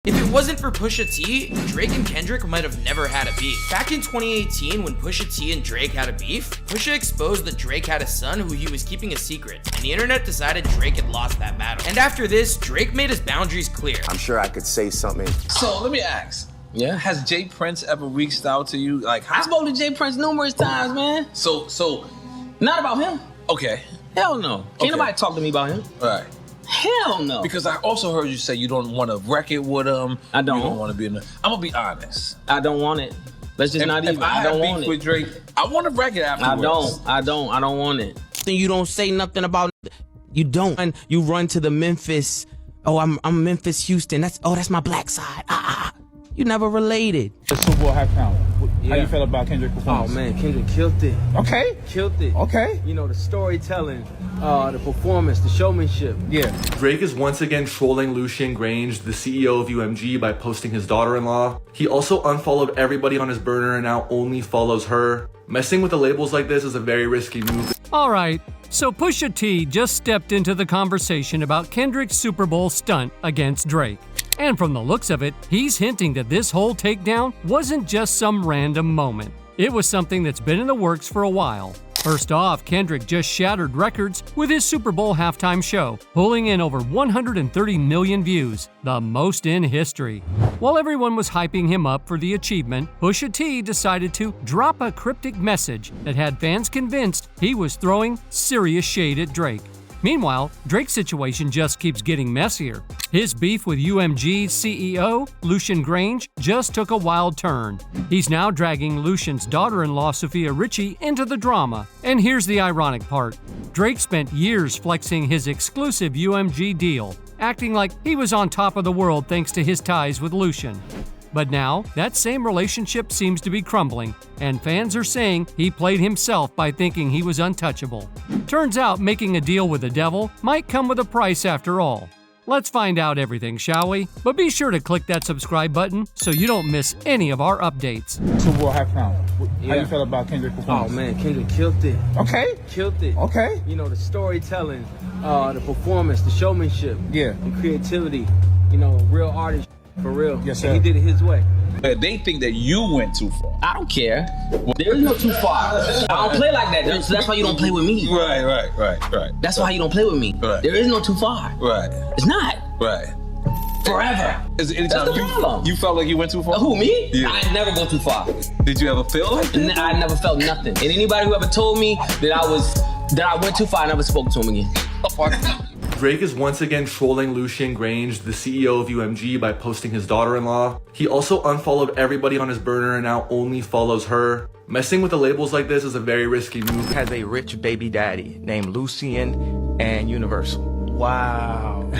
If it wasn't for Pusha T, Drake and Kendrick might have never had a beef. Back in 2018, when Pusha T and Drake had a beef, Pusha exposed that Drake had a son who he was keeping a secret, and the internet decided Drake had lost that battle. And after this, Drake made his boundaries clear. I'm sure I could say something. So let me ask. Yeah. Has Jay Prince ever reached out to you? Like, I spoke to Jay Prince numerous times, man. So not about him. Okay. Hell no. Can't nobody talk to me about him. All right. Hell no. Because I also heard you say you don't want to wreck it with him. I don't. You don't want to be in the... I'm going to be honest. I don't want it. Let's just not even. I don't want it. With Drake, I want to wreck it afterwards. I don't want it. Then you don't say nothing about... You don't. And you run to the Memphis... Oh, I'm Memphis, Houston. That's my black side. You never related. The Super Bowl halftime. How you feel about Kendrick's performance? Oh man, Kendrick killed it. Okay. Killed it. Okay. You know, the storytelling, the performance, the showmanship. Yeah. Drake is once again trolling Lucian Grange, the CEO of UMG, by posting his daughter-in-law. He also unfollowed everybody on his burner and now only follows her. Messing with the labels like this is a very risky move. All right, so Pusha T just stepped into the conversation about Kendrick's Super Bowl stunt against Drake. And from the looks of it, he's hinting that this whole takedown wasn't just some random moment. It was something that's been in the works for a while. First off, Kendrick just shattered records with his Super Bowl halftime show, pulling in over 130 million views, the most in history. While everyone was hyping him up for the achievement, Pusha T decided to drop a cryptic message that had fans convinced he was throwing serious shade at Drake. Meanwhile, Drake's situation just keeps getting messier. His beef with UMG's CEO, Lucian Grange, just took a wild turn. He's now dragging Lucian's daughter-in-law, Sophia Richie, into the drama. And here's the ironic part. Drake spent years flexing his exclusive UMG deal, acting like he was on top of the world thanks to his ties with Lucian. But now, that same relationship seems to be crumbling, and fans are saying he played himself by thinking he was untouchable. Turns out making a deal with the devil might come with a price after all. Let's find out everything, shall we? But be sure to click that subscribe button so you don't miss any of our updates. Super Bowl halftime. How you feel about Kendrick's performance? Oh man, Kendrick killed it. Okay. Killed it. Okay. You know, the storytelling, the performance, the showmanship. Yeah. And creativity. You know, real artist. For real. Yes, sir. And he did it his way. They think that you went too far. I don't care. There is no too far. I don't play like that. So that's why you don't play with me. Right. That's why you don't play with me. Right. There is no too far. Right. It's not. Right. Forever. Is there any time you felt like you went too far? Who, me? Yeah. I never go too far. Did you ever feel like that? I never felt nothing. And anybody who ever told me that I went too far, I never spoke to him again. Drake is once again trolling Lucian Grange, the CEO of UMG, by posting his daughter-in-law. He also unfollowed everybody on his burner and now only follows her. Messing with the labels like this is a very risky move. Has a rich baby daddy named Lucian and Universal. Wow.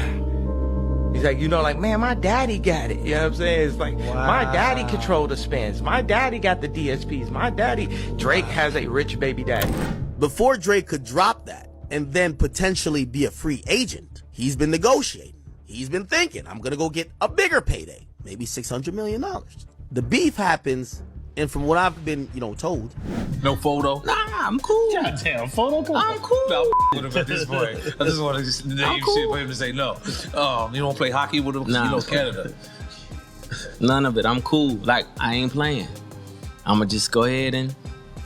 He's like, you know, like, man, my daddy got it. You know what I'm saying? It's like, my daddy controlled the spins. My daddy got the DSPs. My daddy. Drake has a rich baby daddy. Before Drake could drop that and then potentially be a free agent, he's been negotiating. He's been thinking, I'm going to go get a bigger payday, maybe $600 million. The beef happens, and from what I've been, told. No photo? Nah, I'm cool. Goddamn, photo? I'm cool. No, with him at this point. I just want to name shit for him to say no. You don't play hockey with him? Nah. Canada. None of it. I'm cool. Like, I ain't playing. I'm going to just go ahead and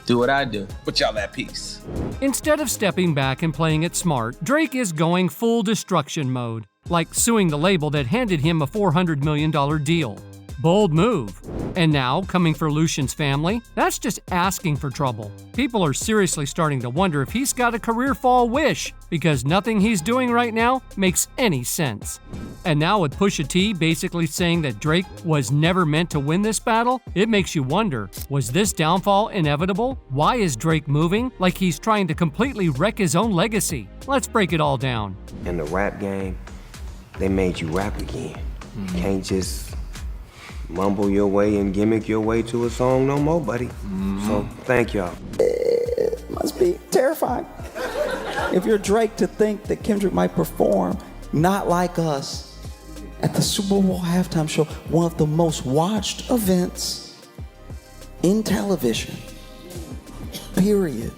do what I do. But y'all at peace. Instead of stepping back and playing it smart, Drake is going full destruction mode, like suing the label that handed him a $400 million deal. Bold move. And now, coming for Lucian's family, that's just asking for trouble. People are seriously starting to wonder if he's got a career fall wish, because nothing he's doing right now makes any sense. And now with Pusha T basically saying that Drake was never meant to win this battle, it makes you wonder, was this downfall inevitable? Why is Drake moving like he's trying to completely wreck his own legacy? Let's break it all down. In the rap game, they made you rap again. You can't just mumble your way and gimmick your way to a song no more, buddy. So thank y'all. It must be terrifying. If you're Drake, to think that Kendrick might perform not like us at the Super Bowl halftime show, one of the most watched events in television, period,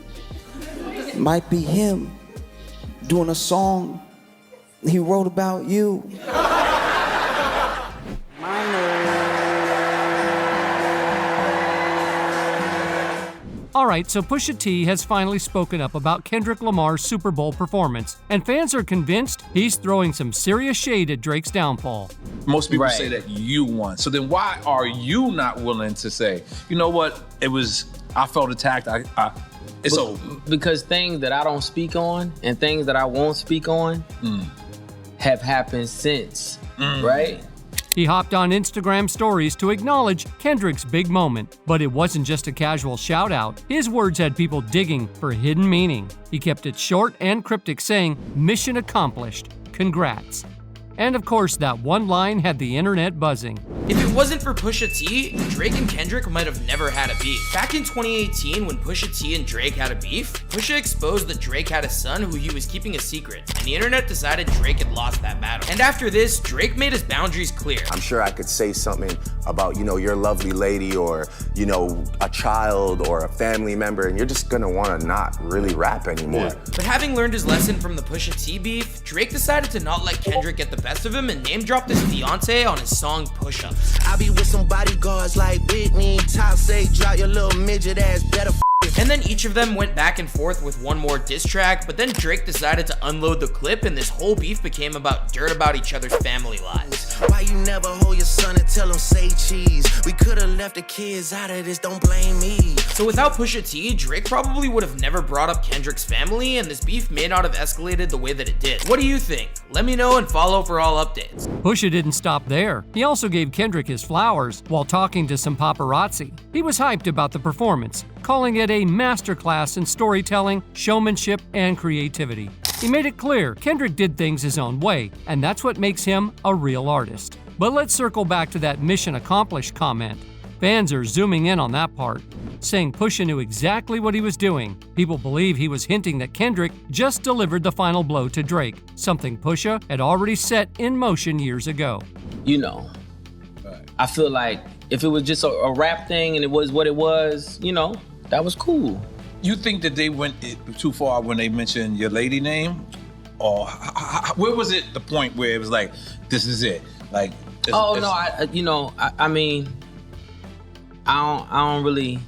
might be him doing a song he wrote about you. My Alright, so Pusha T has finally spoken up about Kendrick Lamar's Super Bowl performance, and fans are convinced he's throwing some serious shade at Drake's downfall. Most people say that you won. So then why are you not willing to say, you know what, I felt attacked, it's over? Because things that I don't speak on and things that I won't speak on have happened since, right? He hopped on Instagram stories to acknowledge Kendrick's big moment, but it wasn't just a casual shout out. His words had people digging for hidden meaning. He kept it short and cryptic, saying, "Mission accomplished, congrats." And of course, that one line had the internet buzzing. If it wasn't for Pusha T, Drake and Kendrick might have never had a beef. Back in 2018, when Pusha T and Drake had a beef, Pusha exposed that Drake had a son who he was keeping a secret, and the internet decided Drake had lost that battle. And after this, Drake made his boundaries clear. I'm sure I could say something about, your lovely lady or, a child or a family member, and you're just gonna wanna not really rap anymore. But having learned his lesson from the Pusha T beef, Drake decided to not let Kendrick get the best of him and name-dropped his fiance on his song Push-Ups. I be with some bodyguards like Whitney, top say drop your little midget ass better And then each of them went back and forth with one more diss track, but then Drake decided to unload the clip and this whole beef became about dirt about each other's family lives. Why you never hold your son and tell him say cheese? We could've left the kids out of this, don't blame me. So without Pusha T, Drake probably would have never brought up Kendrick's family and this beef may not have escalated the way that it did. What do you think? Let me know and follow for all updates. Pusha didn't stop there. He also gave Kendrick his flowers while talking to some paparazzi. He was hyped about the performance, calling it a masterclass in storytelling, showmanship, and creativity. He made it clear Kendrick did things his own way, and that's what makes him a real artist. But let's circle back to that mission accomplished comment. Fans are zooming in on that part, saying Pusha knew exactly what he was doing. People believe he was hinting that Kendrick just delivered the final blow to Drake, something Pusha had already set in motion years ago. I feel like if it was just a rap thing and it was what it was, that was cool. You think that they went too far when they mentioned your lady name? Or where was it the point where it was like, this is it? Like, I don't really.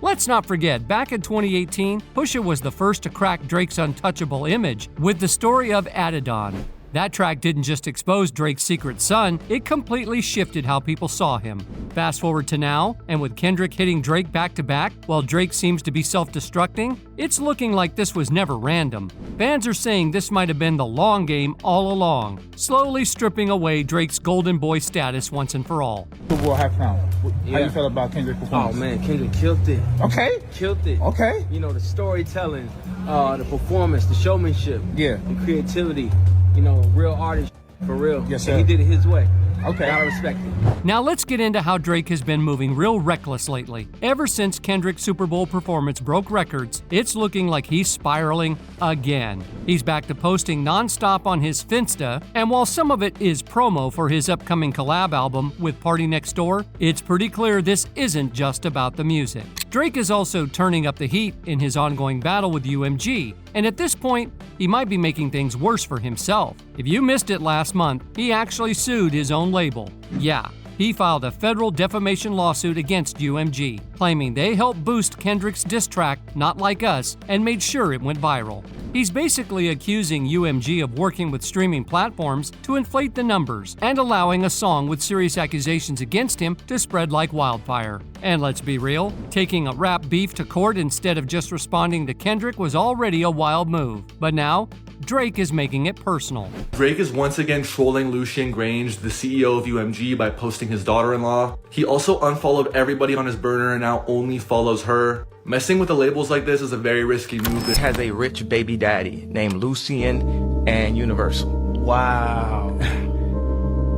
Let's not forget, back in 2018, Pusha was the first to crack Drake's untouchable image with the story of Adidon. That track didn't just expose Drake's secret son, it completely shifted how people saw him. Fast forward to now, and with Kendrick hitting Drake back to back, while Drake seems to be self-destructing, it's looking like this was never random. Fans are saying this might have been the long game all along, slowly stripping away Drake's golden boy status once and for all. Super Bowl halftime. How you feel about Kendrick's performance? Oh man, Kendrick killed it. Okay. Killed it. Okay. The storytelling, the performance, the showmanship, the creativity. Real artist, for real. Yes, sir. And he did it his way. Okay. Gotta respect it. Now let's get into how Drake has been moving real reckless lately. Ever since Kendrick's Super Bowl performance broke records, it's looking like he's spiraling again. He's back to posting nonstop on his Finsta, and while some of it is promo for his upcoming collab album with Party Next Door, it's pretty clear this isn't just about the music. Drake is also turning up the heat in his ongoing battle with UMG, and at this point, he might be making things worse for himself. If you missed it last month, he actually sued his own label. Yeah, he filed a federal defamation lawsuit against UMG, claiming they helped boost Kendrick's diss track, Not Like Us, and made sure it went viral. He's basically accusing UMG of working with streaming platforms to inflate the numbers and allowing a song with serious accusations against him to spread like wildfire. And let's be real, taking a rap beef to court instead of just responding to Kendrick was already a wild move. But now, Drake is making it personal. Drake is once again trolling Lucian Grange, the CEO of UMG, by posting his daughter-in-law. He also unfollowed everybody on his burner and now only follows her. Messing with the labels like this is a very risky move. It has a rich baby daddy named Lucian and Universal. Wow.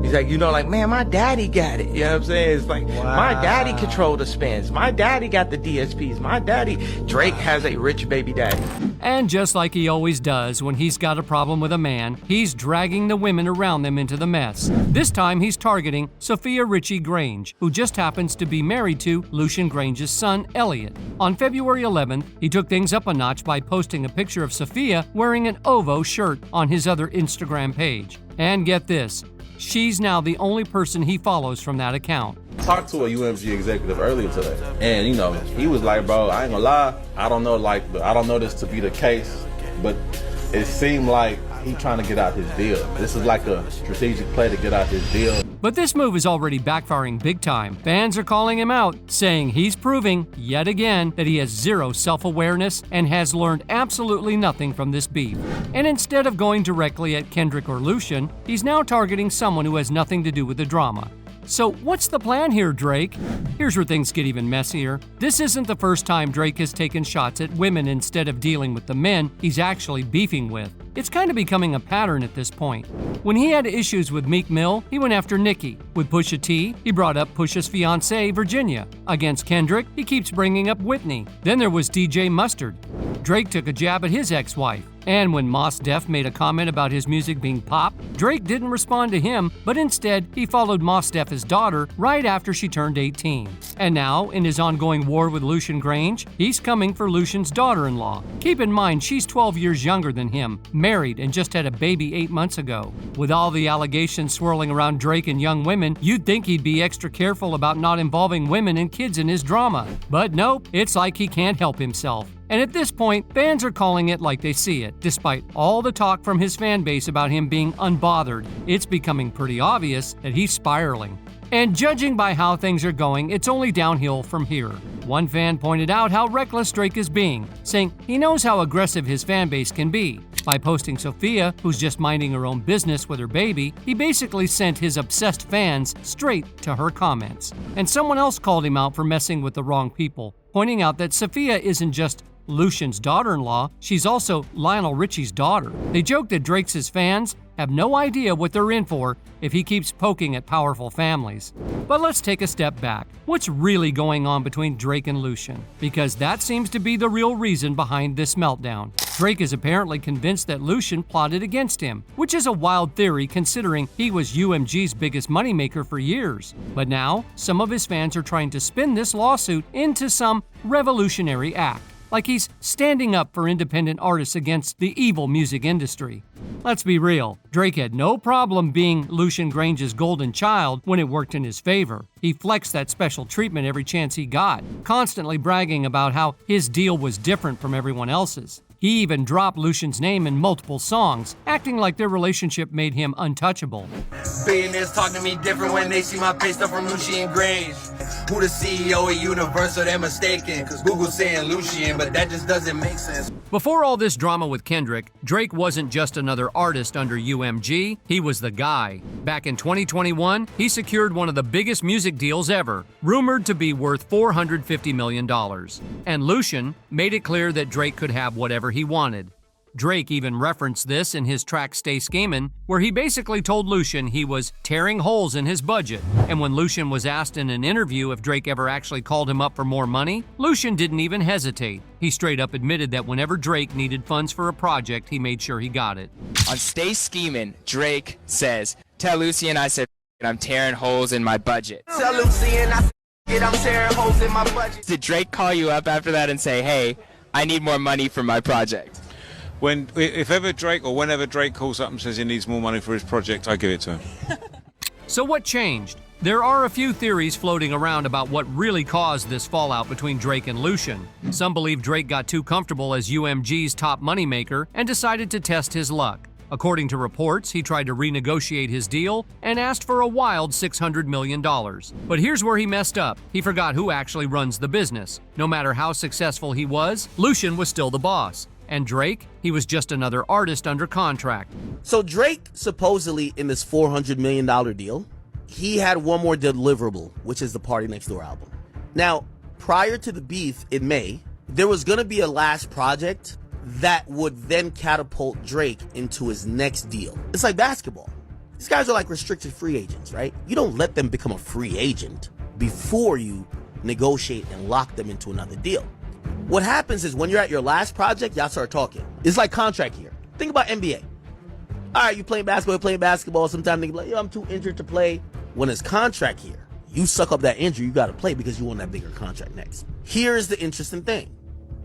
He's like, man, my daddy got it. You know what I'm saying? It's like, my daddy controlled the spins. My daddy got the DSPs. My daddy, Drake has a rich baby daddy. And just like he always does when he's got a problem with a man, he's dragging the women around them into the mess. This time he's targeting Sophia Richie Grange, who just happens to be married to Lucian Grange's son, Elliot. On February 11th, he took things up a notch by posting a picture of Sophia wearing an OVO shirt on his other Instagram page. And get this, she's now the only person he follows from that account. talked to a UMG executive earlier today, and you know, he was like, bro, I ain't gonna lie, I don't know this to be the case, but it seemed like he trying to get out his deal. This is like a strategic play to get out his deal. But this move is already backfiring big time. Fans are calling him out, saying he's proving, yet again, that he has zero self-awareness and has learned absolutely nothing from this beef. And instead of going directly at Kendrick or Lucian, he's now targeting someone who has nothing to do with the drama. So what's the plan here, Drake? Here's where things get even messier. This isn't the first time Drake has taken shots at women instead of dealing with the men he's actually beefing with. It's kind of becoming a pattern at this point. When he had issues with Meek Mill, he went after Nicki. With Pusha T, he brought up Pusha's fiancée, Virginia. Against Kendrick, he keeps bringing up Whitney. Then there was DJ Mustard. Drake took a jab at his ex-wife. And when Mos Def made a comment about his music being pop, Drake didn't respond to him, but instead he followed Mos Def's daughter right after she turned 18. And now, in his ongoing war with Lucian Grange, he's coming for Lucian's daughter-in-law. Keep in mind, she's 12 years younger than him, married, and just had a baby 8 months ago. With all the allegations swirling around Drake and young women, you'd think he'd be extra careful about not involving women and kids in his drama. But nope, it's like he can't help himself. And at this point, fans are calling it like they see it. Despite all the talk from his fan base about him being unbothered, it's becoming pretty obvious that he's spiraling. And judging by how things are going, it's only downhill from here. One fan pointed out how reckless Drake is being, saying he knows how aggressive his fan base can be. By posting Sophia, who's just minding her own business with her baby, he basically sent his obsessed fans straight to her comments. And someone else called him out for messing with the wrong people, pointing out that Sophia isn't just Lucian's daughter-in-law, she's also Lionel Richie's daughter. They joke that Drake's fans have no idea what they're in for if he keeps poking at powerful families. But let's take a step back. What's really going on between Drake and Lucian? Because that seems to be the real reason behind this meltdown. Drake is apparently convinced that Lucian plotted against him, which is a wild theory considering he was UMG's biggest moneymaker for years. But now, some of his fans are trying to spin this lawsuit into some revolutionary act, like he's standing up for independent artists against the evil music industry. Let's be real, Drake had no problem being Lucian Grange's golden child when it worked in his favor. He flexed that special treatment every chance he got, constantly bragging about how his deal was different from everyone else's. He even dropped Lucian's name in multiple songs, acting like their relationship made him untouchable. Billionaires talk to me different when they see my pay stuff from Lucian Grange. Who the CEO of Universal, they're mistaken, cause Google's saying Lucian, but that just doesn't make sense. Before all this drama with Kendrick, Drake wasn't just another artist under UMG, he was the guy. Back in 2021, he secured one of the biggest music deals ever, rumored to be worth $450 million. And Lucian made it clear that Drake could have whatever he wanted. Drake even referenced this in his track Stay Schemin', where he basically told Lucian he was tearing holes in his budget. And when Lucian was asked in an interview if Drake ever actually called him up for more money, Lucian didn't even hesitate. He straight up admitted that whenever Drake needed funds for a project, he made sure he got it. On Stay Schemin', Drake says, "Tell Lucian I said I'm tearing holes in my budget." Tell Lucian I said I'm tearing holes in my budget. Did Drake call you up after that and say, "Hey, I need more money for my project"? If ever Drake or whenever Drake calls up and says he needs more money for his project, I give it to him. So what changed? There are a few theories floating around about what really caused this fallout between Drake and Lucian. Some believe Drake got too comfortable as UMG's top moneymaker and decided to test his luck. According to reports, he tried to renegotiate his deal and asked for a wild $600 million. But here's where he messed up. He forgot who actually runs the business. No matter how successful he was, Lucian was still the boss. And Drake, he was just another artist under contract. So Drake, supposedly in this $400 million deal, he had one more deliverable, which is the Party Next Door album. Now, prior to the beef in May, there was going to be a last project that would then catapult Drake into his next deal. It's like basketball. These guys are like restricted free agents, right? You don't let them become a free agent before you negotiate and lock them into another deal. What happens is when you're at your last project, y'all start talking. It's like contract year. Think about NBA. All right, you playing basketball. Sometimes they be like, yo, I'm too injured to play. When it's contract year, you suck up that injury, you got to play because you want that bigger contract next. Here's the interesting thing.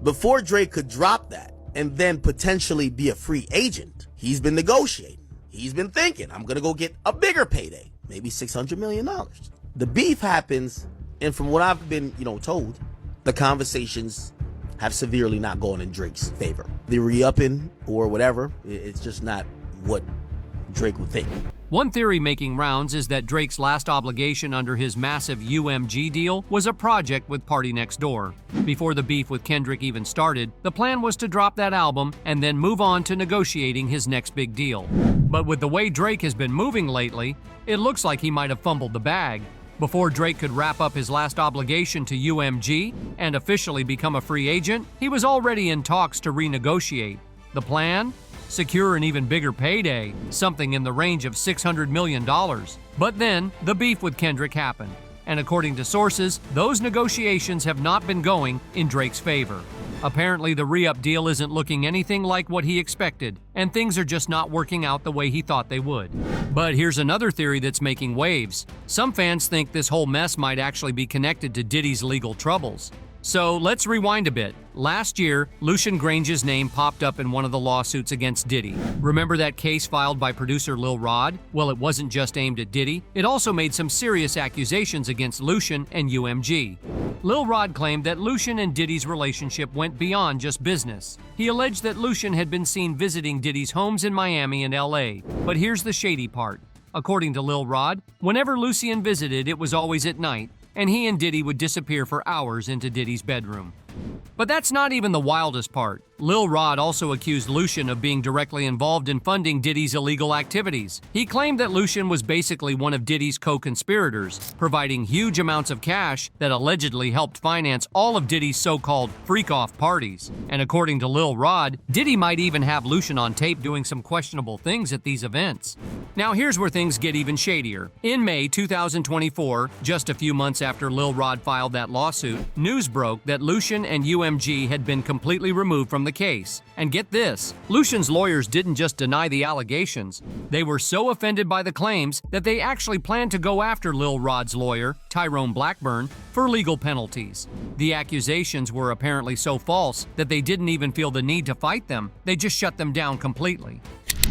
Before Drake could drop that and then potentially be a free agent, he's been negotiating. He's been thinking, I'm going to go get a bigger payday, maybe $600 million. The beef happens, and from what I've been, told, the conversations have severely not gone in Drake's favor. The re-upping or whatever, it's just not what Drake would think. One theory making rounds is that Drake's last obligation under his massive UMG deal was a project with Party Next Door. Before the beef with Kendrick even started, the plan was to drop that album and then move on to negotiating his next big deal. But with the way Drake has been moving lately, it looks like he might have fumbled the bag. Before Drake could wrap up his last obligation to UMG and officially become a free agent, he was already in talks to renegotiate. The plan? Secure an even bigger payday, something in the range of $600 million. But then, the beef with Kendrick happened. And according to sources, those negotiations have not been going in Drake's favor. Apparently, the re-up deal isn't looking anything like what he expected, and things are just not working out the way he thought they would. But here's another theory that's making waves. Some fans think this whole mess might actually be connected to Diddy's legal troubles. So let's rewind a bit. Last year, Lucian Grange's name popped up in one of the lawsuits against Diddy. Remember that case filed by producer Lil Rod? Well, it wasn't just aimed at Diddy. It also made some serious accusations against Lucian and UMG. Lil Rod claimed that Lucian and Diddy's relationship went beyond just business. He alleged that Lucian had been seen visiting Diddy's homes in Miami and LA. But here's the shady part. According to Lil Rod, whenever Lucian visited, it was always at night, and he and Diddy would disappear for hours into Diddy's bedroom. But that's not even the wildest part. Lil Rod also accused Lucian of being directly involved in funding Diddy's illegal activities. He claimed that Lucian was basically one of Diddy's co-conspirators, providing huge amounts of cash that allegedly helped finance all of Diddy's so-called freak-off parties. And according to Lil Rod, Diddy might even have Lucian on tape doing some questionable things at these events. Now here's where things get even shadier. In May 2024, just a few months after Lil Rod filed that lawsuit, news broke that Lucian and UMG had been completely removed from the case. And get this, Lucian's lawyers didn't just deny the allegations. They were so offended by the claims that they actually planned to go after Lil Rod's lawyer, Tyrone Blackburn, for legal penalties. The accusations were apparently so false that they didn't even feel the need to fight them. They just shut them down completely.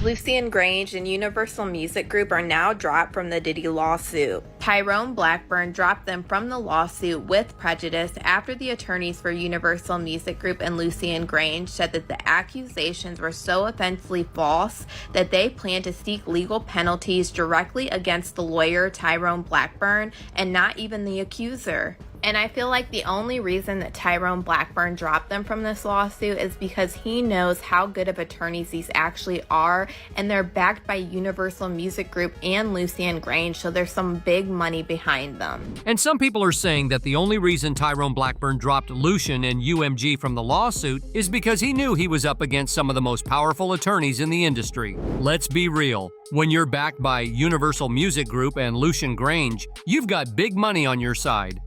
Lucian Grange and Universal Music Group are now dropped from the Diddy lawsuit. Tyrone Blackburn dropped them from the lawsuit with prejudice after the attorneys for Universal Music Group and Lucian Grange said that the accusations were so offensively false that they plan to seek legal penalties directly against the lawyer Tyrone Blackburn and not even the accuser. And I feel like the only reason that Tyrone Blackburn dropped them from this lawsuit is because he knows how good of attorneys these actually are, and they're backed by Universal Music Group and Lucian Grange, so there's some big money behind them. And some people are saying that the only reason Tyrone Blackburn dropped Lucian and UMG from the lawsuit is because he knew he was up against some of the most powerful attorneys in the industry. Let's be real. When you're backed by Universal Music Group and Lucian Grange, you've got big money on your side.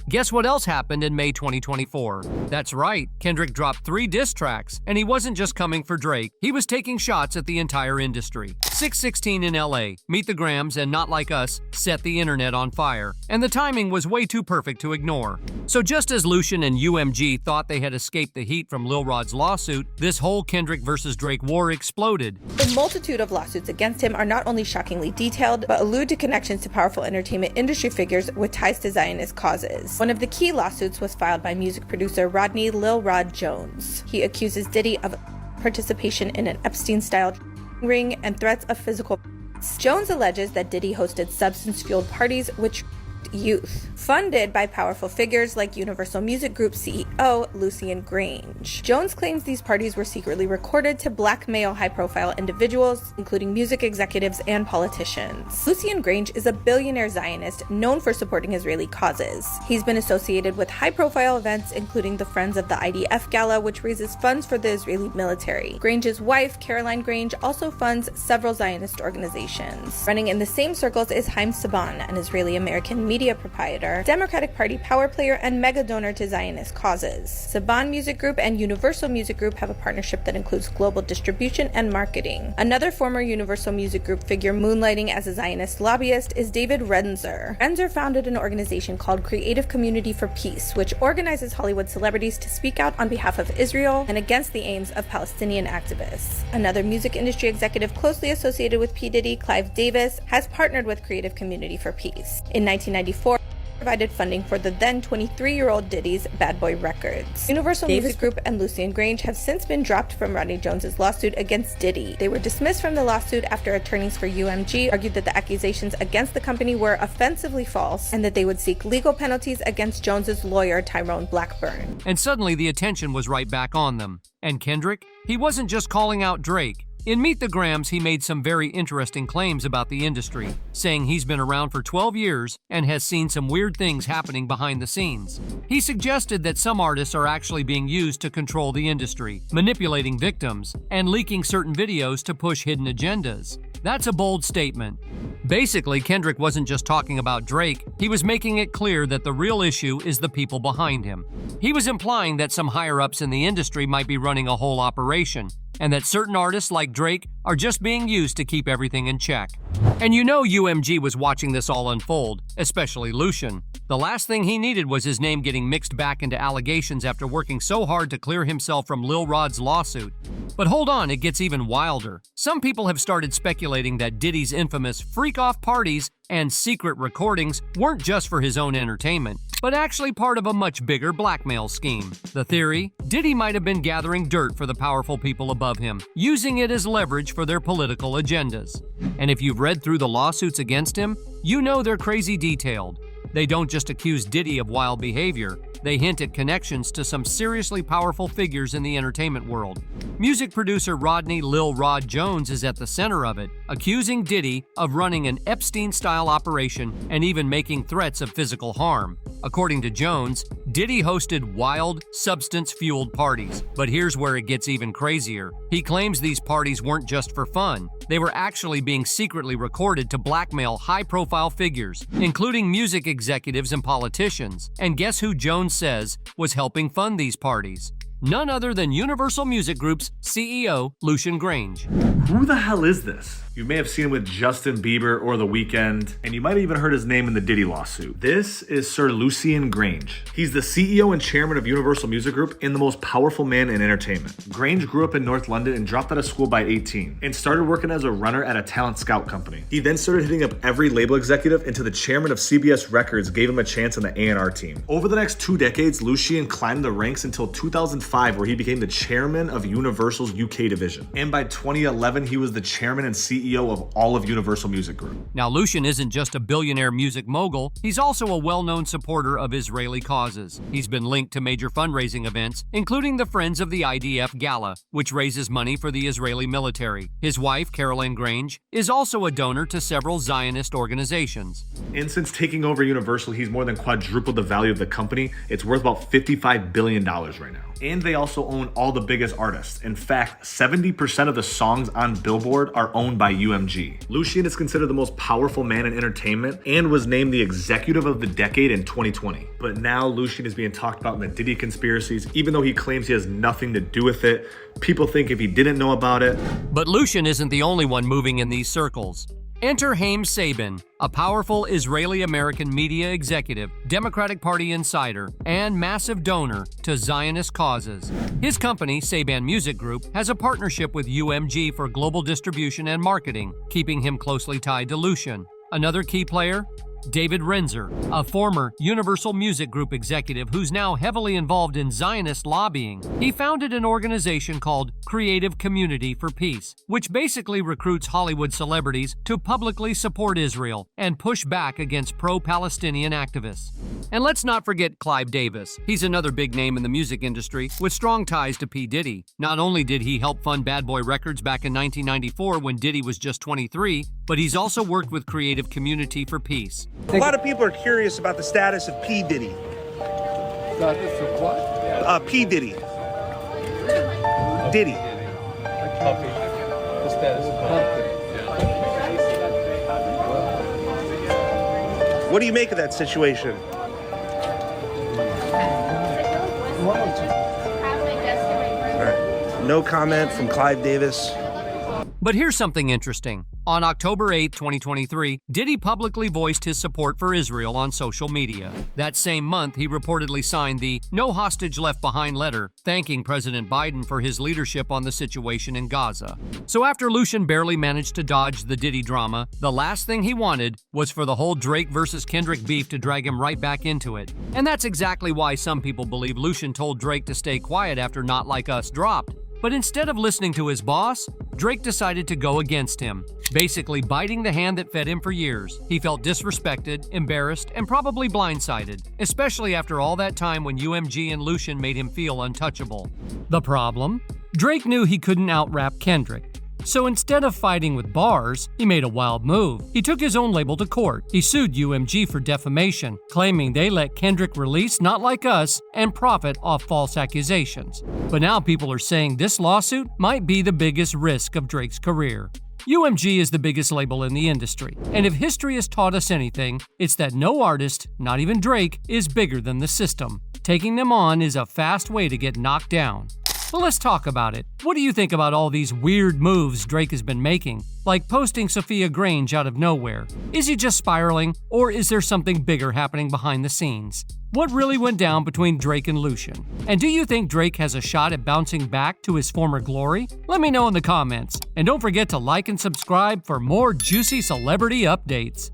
Guess what else happened in May 2024? That's right, Kendrick dropped 3 diss tracks, and he wasn't just coming for Drake, he was taking shots at the entire industry. 616 in LA, Meet the Grams, and Not Like Us set the internet on fire, and the timing was way too perfect to ignore. So just as Lucian and UMG thought they had escaped the heat from Lil Rod's lawsuit, this whole Kendrick versus Drake war exploded. The multitude of lawsuits against him are not only shockingly detailed, but allude to connections to powerful entertainment industry figures with ties to Zionist causes. One of the key lawsuits was filed by music producer Rodney Lil Rod Jones. He accuses Diddy of participation in an Epstein-style ring and threats of physical violence. Jones alleges that Diddy hosted substance-fueled parties which youth, funded by powerful figures like Universal Music Group CEO Lucian Grange. Jones claims these parties were secretly recorded to blackmail high-profile individuals, including music executives and politicians. Lucian Grange is a billionaire Zionist known for supporting Israeli causes. He's been associated with high-profile events, including the Friends of the IDF Gala, which raises funds for the Israeli military. Grange's wife, Caroline Grange, also funds several Zionist organizations. Running in the same circles is Haim Saban, an Israeli-American media proprietor, Democratic Party power player, and mega donor to Zionist causes. Saban Music Group and Universal Music Group have a partnership that includes global distribution and marketing. Another former Universal Music Group figure moonlighting as a Zionist lobbyist is David Renzer. Renzer founded an organization called Creative Community for Peace, which organizes Hollywood celebrities to speak out on behalf of Israel and against the aims of Palestinian activists. Another music industry executive closely associated with P. Diddy, Clive Davis, has partnered with Creative Community for Peace. In 1999, 1994, provided funding for the then 23-year-old Diddy's Bad Boy Records. Universal Music Group and Lucian Grange have since been dropped from Rodney Jones's lawsuit against Diddy. They were dismissed from the lawsuit after attorneys for UMG argued that the accusations against the company were offensively false and that they would seek legal penalties against Jones's lawyer Tyrone Blackburn. And suddenly the attention was right back on them. And Kendrick? He wasn't just calling out Drake. In Meet the Grams, he made some very interesting claims about the industry, saying he's been around for 12 years and has seen some weird things happening behind the scenes. He suggested that some artists are actually being used to control the industry, manipulating victims, and leaking certain videos to push hidden agendas. That's a bold statement. Basically, Kendrick wasn't just talking about Drake, he was making it clear that the real issue is the people behind him. He was implying that some higher-ups in the industry might be running a whole operation, and that certain artists like Drake are just being used to keep everything in check. And you know UMG was watching this all unfold, especially Lucian. The last thing he needed was his name getting mixed back into allegations after working so hard to clear himself from Lil Rod's lawsuit. But hold on, it gets even wilder. Some people have started speculating that Diddy's infamous freak-off parties and secret recordings weren't just for his own entertainment, but actually part of a much bigger blackmail scheme. The theory? Diddy might have been gathering dirt for the powerful people above him, using it as leverage for their political agendas. And if you've read through the lawsuits against him, you know they're crazy detailed. They don't just accuse Diddy of wild behavior, they hint at connections to some seriously powerful figures in the entertainment world. Music producer Rodney Lil Rod Jones is at the center of it, accusing Diddy of running an Epstein-style operation and even making threats of physical harm. According to Jones, Diddy hosted wild, substance-fueled parties. But here's where it gets even crazier. He claims these parties weren't just for fun. They were actually being secretly recorded to blackmail high-profile figures, including music executives and politicians. And guess who Jones says was helping fund these parties? None other than Universal Music Group's CEO, Lucian Grange. Who the hell is this? You may have seen him with Justin Bieber or The Weeknd, and you might have even heard his name in the Diddy lawsuit. This is Sir Lucian Grange. He's the CEO and chairman of Universal Music Group and the most powerful man in entertainment. Grange grew up in North London and dropped out of school by 18 and started working as a runner at a talent scout company. He then started hitting up every label executive until the chairman of CBS Records gave him a chance on the A&R team. Over the next 2 decades, Lucian climbed the ranks until 2005, where he became the chairman of Universal's UK division. And by 2011, he was the chairman and CEO of all of Universal Music Group. Now, Lucian isn't just a billionaire music mogul, he's also a well-known supporter of Israeli causes. He's been linked to major fundraising events, including the Friends of the IDF Gala, which raises money for the Israeli military. His wife, Caroline Grange, is also a donor to several Zionist organizations. And since taking over Universal, he's more than quadrupled the value of the company. It's worth about $55 billion right now. And they also own all the biggest artists. In fact, 70% of the songs on Billboard are owned by UMG. Lucian is considered the most powerful man in entertainment and was named the executive of the decade in 2020. But now Lucian is being talked about in the Diddy conspiracies, even though he claims he has nothing to do with it. People think if he didn't know about it. But Lucian isn't the only one moving in these circles. Enter Haim Sabin, a powerful Israeli-American media executive, Democratic Party insider, and massive donor to Zionist causes. His company, Saban Music Group, has a partnership with UMG for global distribution and marketing, keeping him closely tied to Lucian. Another key player? David Renzer, a former Universal Music Group executive who's now heavily involved in Zionist lobbying. He founded an organization called Creative Community for Peace, which basically recruits Hollywood celebrities to publicly support Israel and push back against pro-Palestinian activists. And let's not forget Clive Davis. He's another big name in the music industry with strong ties to P. Diddy. Not only did he help fund Bad Boy Records back in 1994 when Diddy was just 23, but he's also worked with Creative Community for Peace. A lot of people are curious about the status of P. Diddy. Status of what? P. Diddy. Diddy. The status of What do you make of that situation? All right. No comment from Clive Davis. But here's something interesting. On October 8, 2023, Diddy publicly voiced his support for Israel on social media. That same month, he reportedly signed the No Hostage Left Behind letter, thanking President Biden for his leadership on the situation in Gaza. So after Lucian barely managed to dodge the Diddy drama, the last thing he wanted was for the whole Drake versus Kendrick beef to drag him right back into it. And that's exactly why some people believe Lucian told Drake to stay quiet after Not Like Us dropped. But instead of listening to his boss, Drake decided to go against him, basically biting the hand that fed him for years. He felt disrespected, embarrassed, and probably blindsided, especially after all that time when UMG and Lucian made him feel untouchable. The problem? Drake knew he couldn't out-rap Kendrick. So instead of fighting with bars, he made a wild move. He took his own label to court. He sued UMG for defamation, claiming they let Kendrick release Not Like Us and profit off false accusations. But now people are saying this lawsuit might be the biggest risk of Drake's career. UMG is the biggest label in the industry, and if history has taught us anything, it's that no artist, not even Drake, is bigger than the system. Taking them on is a fast way to get knocked down. Well, let's talk about it. What do you think about all these weird moves Drake has been making? Like posting Lucian Grange out of nowhere. Is he just spiraling, or is there something bigger happening behind the scenes? What really went down between Drake and Lucian? And do you think Drake has a shot at bouncing back to his former glory? Let me know in the comments. And don't forget to like and subscribe for more juicy celebrity updates.